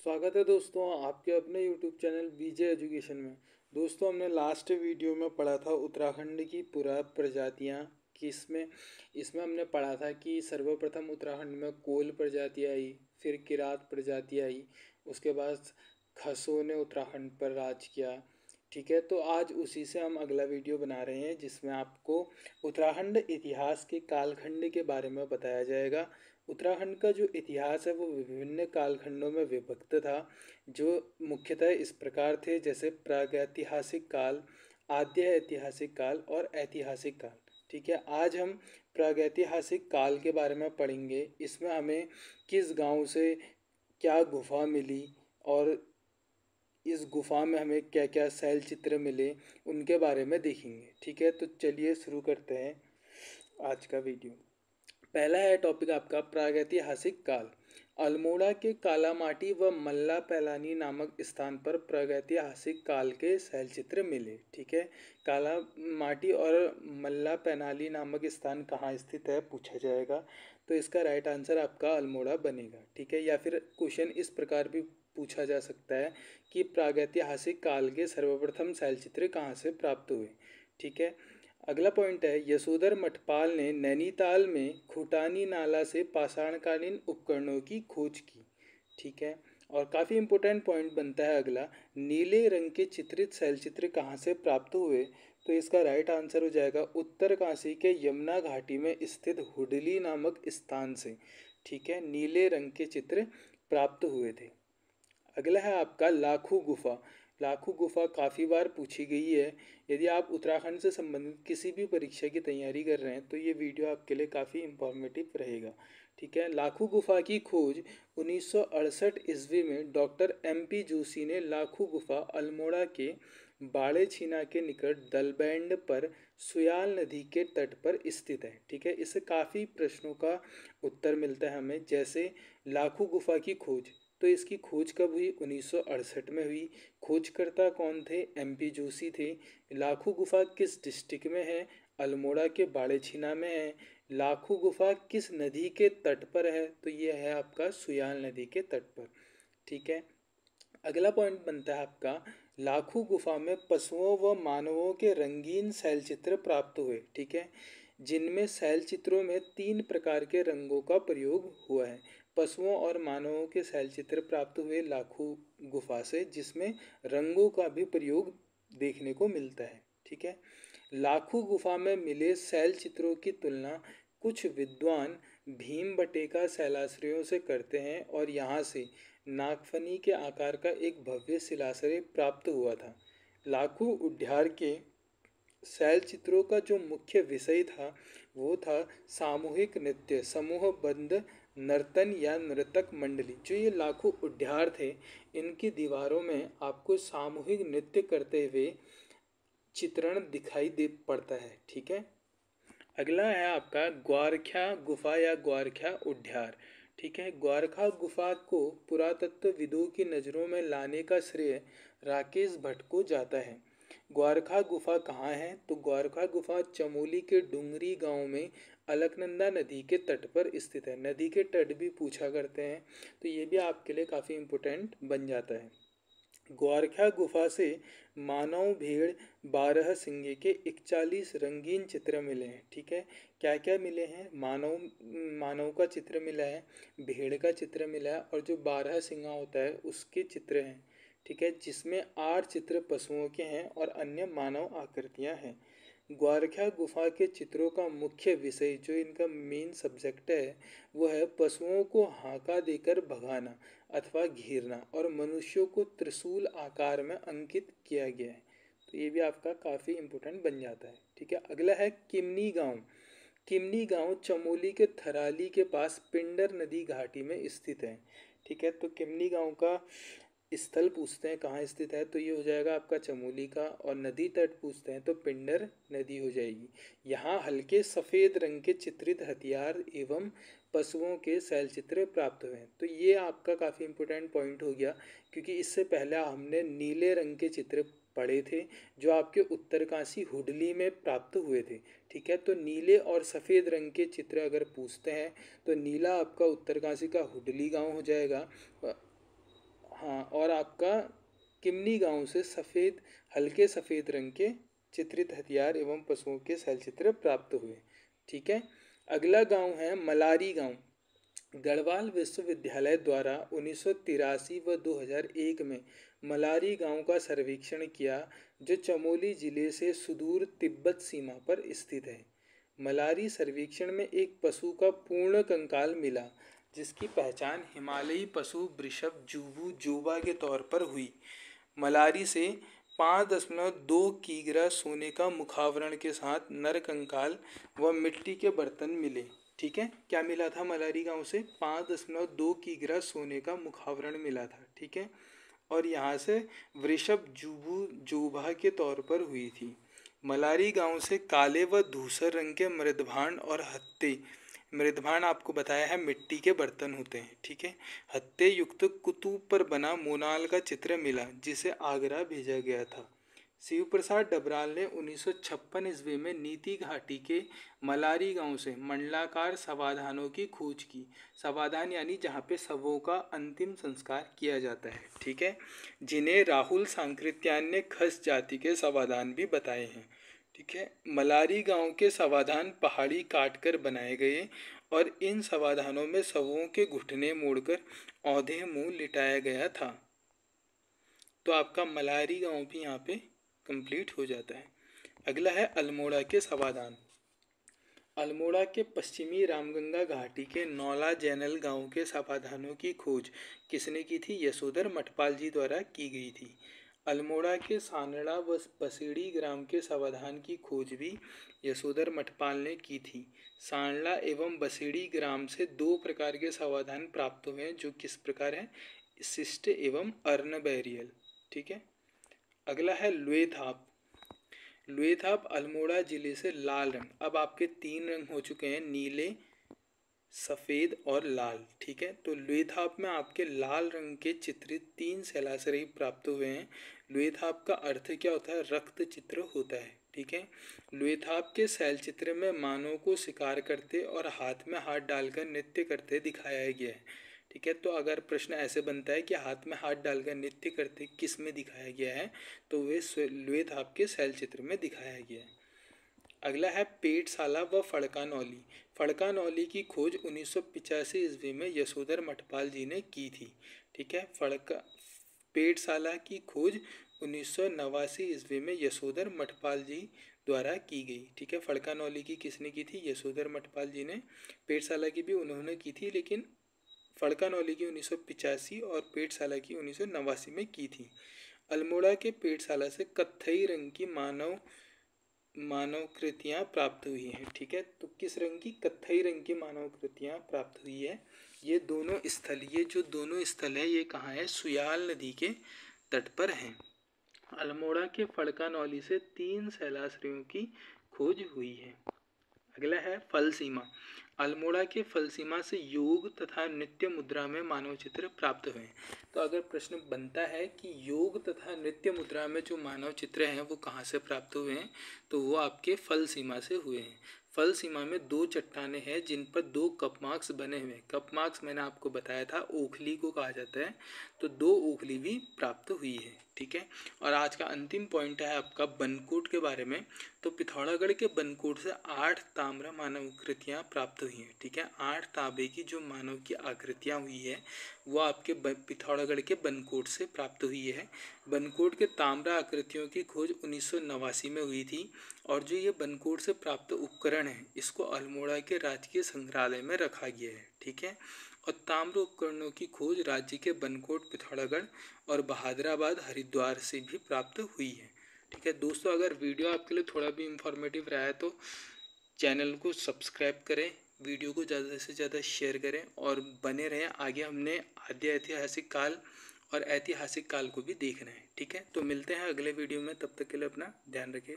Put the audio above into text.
स्वागत है दोस्तों आपके अपने YouTube चैनल बीजे एजुकेशन में। दोस्तों हमने लास्ट वीडियो में पढ़ा था उत्तराखंड की पुरा प्रजातियाँ किसमें इसमें हमने पढ़ा था कि सर्वप्रथम उत्तराखंड में कोल प्रजाति आई, फिर किरात प्रजाति आई, उसके बाद खसों ने उत्तराखंड पर राज किया। ठीक है, तो आज उसी से हम अगला वीडियो बना रहे हैं जिसमें आपको उत्तराखंड इतिहास के कालखंड के बारे में बताया जाएगा। उत्तराखंड का जो इतिहास है वो विभिन्न कालखंडों में विभक्त था, जो मुख्यतः इस प्रकार थे जैसे प्रागैतिहासिक काल, आद्य ऐतिहासिक काल और ऐतिहासिक काल। ठीक है, आज हम प्रागैतिहासिक काल के बारे में पढ़ेंगे। इसमें हमें किस गांव से क्या गुफा मिली और इस गुफा में हमें क्या क्या शैल चित्र मिले उनके बारे में देखेंगे। ठीक है, तो चलिए शुरू करते हैं आज का वीडियो। पहला है टॉपिक आपका प्रागैतिहासिक काल। अल्मोड़ा के कालामाटी व मल्ला पैलानी नामक स्थान पर प्रागैतिहासिक काल के शैलचित्र मिले। ठीक है, कालामाटी और मल्ला पैनाली नामक स्थान कहाँ स्थित है पूछा जाएगा, तो इसका राइट आंसर आपका अल्मोड़ा बनेगा। ठीक है, या फिर क्वेश्चन इस प्रकार भी पूछा जा सकता है कि प्रागैतिहासिक काल के सर्वप्रथम शैलचित्र कहाँ से प्राप्त हुए। ठीक है, अगला पॉइंट है यशोधर मठपाल ने नैनीताल में खुटानी नाला से पाषाणकालीन उपकरणों की खोज की। ठीक है, और काफ़ी इंपॉर्टेंट पॉइंट बनता है अगला, नीले रंग के चित्रित शैलचित्र कहाँ से प्राप्त हुए, तो इसका राइट आंसर हो जाएगा उत्तर काशी के यमुना घाटी में स्थित हुडली नामक स्थान से। ठीक है, नीले रंग के चित्र प्राप्त हुए थे। अगला है आपका लाखू गुफा। लाखू गुफा काफ़ी बार पूछी गई है। यदि आप उत्तराखंड से संबंधित किसी भी परीक्षा की तैयारी कर रहे हैं तो ये वीडियो आपके लिए काफ़ी इंफॉर्मेटिव रहेगा। ठीक है, लाखू गुफा की खोज 1968 ईस्वी में डॉक्टर MP जोशी ने लाखू गुफा अल्मोड़ा के बाड़े छीना के निकट दलबैंड पर सुयाल नदी के तट पर स्थित है। ठीक है, इससे काफ़ी प्रश्नों का उत्तर मिलता है हमें, जैसे लाखू गुफा की खोज, तो इसकी खोज कब हुई? 1968 में हुई। खोजकर्ता कौन थे? MP जोशी थे। लाखू गुफा किस डिस्ट्रिक्ट में है? अल्मोड़ा के बाड़ेछीना में है। लाखू गुफा किस नदी के तट पर है? तो ये है आपका सुयाल नदी के तट पर। ठीक है, अगला पॉइंट बनता है आपका लाखू गुफा में पशुओं व मानवों के रंगीन शैलचित्र प्राप्त हुए। ठीक है, जिनमें शैलचित्रों में 3 प्रकार के रंगों का प्रयोग हुआ है। पशुओं और मानवों के शैलचित्र प्राप्त हुए लाखू गुफा से, जिसमें रंगों का भी प्रयोग देखने को मिलता है। ठीक है, लाखू गुफा में मिले शैलचित्रों की तुलना कुछ विद्वान भीमबटेका शैलाश्रयों से करते हैं और यहाँ से नागफनी के आकार का एक भव्य शिलाश्रय प्राप्त हुआ था। लाखू उद्यार के शैलचित्रों का जो मुख्य विषय था वो था सामूहिक नृत्य, समूहबद्ध नर्तन या नर्तक मंडली। जो ये लाखों उद्यार थे, इनकी दीवारों में आपको सामूहिक नृत्य करते हुए चित्रण दिखाई दे पड़ता है। ठीक है, अगला है आपका ग्वारख्या गुफा या ग्वारख्या उद्यार। ठीक है, ग्वारखा गुफा को पुरातत्वविदों की नज़रों में लाने का श्रेय राकेश भट्ट को जाता है। ग्वारखा गुफा कहाँ है? तो ग्वारखा गुफा चमोली के डुंगरी गांव में अलकनंदा नदी के तट पर स्थित है। नदी के तट भी पूछा करते हैं, तो ये भी आपके लिए काफ़ी इम्पोर्टेंट बन जाता है। ग्वारख्या गुफा से मानव भेड़ बारह सिंगे के 41 रंगीन चित्र मिले हैं। ठीक है, क्या क्या मिले हैं? मानव का चित्र मिला है, भेड़ का चित्र मिला है और जो 12 सिंगा होता है उसके चित्र हैं। ठीक है, जिसमें 8 चित्र पशुओं के हैं और अन्य मानव आकृतियां हैं। ग्वारख्या गुफा के चित्रों का मुख्य विषय, जो इनका मेन सब्जेक्ट है, वो है पशुओं को हांका देकर भगाना अथवा घेरना और मनुष्यों को त्रिशूल आकार में अंकित किया गया है। तो ये भी आपका काफ़ी इम्पोर्टेंट बन जाता है। ठीक है, अगला है किमनी गांव। किमनी गांव चमोली के थराली के पास पिंडर नदी घाटी में स्थित है। ठीक है, तो किमनी गांव का स्थल पूछते हैं कहाँ स्थित है, तो ये हो जाएगा आपका चमोली का, और नदी तट पूछते हैं तो पिंडर नदी हो जाएगी। यहाँ हल्के सफ़ेद रंग के चित्रित हथियार एवं पशुओं के शैलचित्र प्राप्त हुए हैं। तो ये आपका काफ़ी इंपॉर्टेंट पॉइंट हो गया, क्योंकि इससे पहले हमने नीले रंग के चित्र पढ़े थे जो आपके उत्तरकाशी हुडली में प्राप्त हुए थे। ठीक है, तो नीले और सफ़ेद रंग के चित्र अगर पूछते हैं तो नीला आपका उत्तरकाशी का हुडली गांव हो जाएगा। हाँ, और आपका किमनी गांव से हल्के सफ़ेद रंग के चित्रित हथियार एवं पशुओं के शैल चित्र प्राप्त हुए। ठीक है। अगला गांव है मलारी गांव। गढ़वाल विश्वविद्यालय द्वारा 1983 व 2001 में मलारी गांव का सर्वेक्षण किया, जो चमोली जिले से सुदूर तिब्बत सीमा पर स्थित है। मलारी सर्वेक्षण में एक पशु का पूर्ण कंकाल मिला, जिसकी पहचान हिमालयी पशु वृषभ जुबू जोबा के तौर पर हुई। मलारी से 5.2 किग्रा सोने का मुखावरण के साथ नर कंकाल व मिट्टी के बर्तन मिले। ठीक है, क्या मिला था मलारी गांव से? 5.2 किग्रा सोने का मुखावरण मिला था। ठीक है, और यहाँ से वृषभ जुबू जोभा के तौर पर हुई थी। मलारी गांव से काले व धूसर रंग के मृदभांड और हत्ते, मृदभांड आपको बताया है मिट्टी के बर्तन होते हैं। ठीक है, हत्ते युक्त कुतूब पर बना मोनाल का चित्र मिला, जिसे आगरा भेजा गया था। शिव प्रसाद डबराल ने 1956 ईस्वी में नीति घाटी के मलारी गांव से मंडलाकार समाधानों की खोज की। समाधान यानी जहाँ पे शवों का अंतिम संस्कार किया जाता है। ठीक है, जिन्हें राहुल सांकृत्यायन ने खस जाति के समाधान भी बताए हैं। ठीक है, मलारी गांव के समाधान पहाड़ी काटकर बनाए गए और इन समाधानों में शवों के घुटने मोड़कर औंधे मुंह लिटाया गया था। तो आपका मलारी गांव भी यहाँ पे कंप्लीट हो जाता है। अगला है अल्मोड़ा के समाधान। अल्मोड़ा के पश्चिमी रामगंगा घाटी के नौला जैनल गांव के समाधानों की खोज किसने की थी? यशोधर मठपाल जी द्वारा की गई थी। अल्मोड़ा के सानड़ा व बसेड़ी ग्राम के समाधान की खोज भी यशोधर मठपाल ने की थी। सांडला एवं बसेड़ी ग्राम से 2 प्रकार के समाधान प्राप्त हुए हैं, जो किस प्रकार हैं? शिष्ट एवं अर्नबैरियल। ठीक है, अगला है लुएथाप। लुएथाप अल्मोड़ा जिले से लाल रंग, अब आपके 3 रंग हो चुके हैं, नीले, सफ़ेद और लाल। ठीक है, तो लुएथाप में आपके लाल रंग के चित्रित 3 शैलाश्रयी प्राप्त हुए हैं। लुएथाप का अर्थ क्या होता है? रक्त चित्र होता है। ठीक है, लुएथाप के शैल चित्र में मानव को शिकार करते और हाथ में हाथ डालकर नृत्य करते दिखाया गया है। ठीक है, तो अगर प्रश्न ऐसे बनता है कि हाथ में हाथ डालकर नृत्य करते किस में दिखाया गया है, तो वे लुएथाप के शैल चित्र में दिखाया गया है। अगला है पेटशाला व फड़कानौली। फड़कानौली की खोज 1985 ईस्वी में यशोधर मठपाल जी ने की थी। ठीक है, पेटशाला की खोज 1989 ईस्वी में यशोधर मठपाल जी द्वारा की गई। ठीक है, फड़कानौली की किसने की थी? यशोधर मठपाल जी ने। पेटशाला की भी उन्होंने की थी, लेकिन फड़कानौली की 1985 और पेटशाला की 1989 में की थी। अल्मोड़ा के पेटशाला से कत्थई रंग की मानव कृतियाँ प्राप्त हुई हैं। ठीक है, तो किस रंग की? कत्थई रंग की मानव कृतियाँ प्राप्त हुई है। ये जो दोनों स्थल है, ये कहाँ है? सुयाल नदी के तट पर हैं। अल्मोड़ा के फड़कानौली से 3 शैलाश्रयों की खोज हुई है। अगला है फल सीमा। अल्मोड़ा के फल सीमा से योग तथा नृत्य मुद्रा में मानव चित्र प्राप्त हुए हैं। तो अगर प्रश्न बनता है कि योग तथा नृत्य मुद्रा में जो मानव चित्र हैं वो कहाँ से प्राप्त हुए हैं, तो वो आपके फल सीमा से हुए हैं। फल सीमा में 2 चट्टानें हैं जिन पर 2 कप मार्क्स बने हुए हैं। कप मार्क्स मैंने आपको बताया था ओखली को कहा जाता है, तो 2 ओखली भी प्राप्त हुई है। ठीक है, और आज का अंतिम पॉइंट है आपका बनकोट के बारे में। तो पिथौरागढ़ के बनकोट से 8 ताम्र मानव कृतियाँ प्राप्त हुई हैं। ठीक है, 8 तांबे की जो मानव की आकृतियाँ हुई है वो आपके पिथौरागढ़ के बनकोट से प्राप्त हुई है। बनकोट के ताम्र आकृतियों की खोज 1989 में हुई थी, और जो ये बनकोट से प्राप्त उपकरण है इसको अल्मोड़ा के राजकीय संग्रहालय में रखा गया है। ठीक है, और ताम्र उपकरणों की खोज राज्य के बनकोट, पिथौरागढ़ और बहादुराबाद, हरिद्वार से भी प्राप्त हुई है। ठीक है दोस्तों, अगर वीडियो आपके लिए थोड़ा भी इंफॉर्मेटिव रहा है तो चैनल को सब्सक्राइब करें, वीडियो को ज़्यादा से ज़्यादा शेयर करें और बने रहें। आगे हमने आद्य ऐतिहासिक काल और ऐतिहासिक काल को भी देखना है। ठीक है, तो मिलते हैं अगले वीडियो में, तब तक के लिए अपना ध्यान रखें।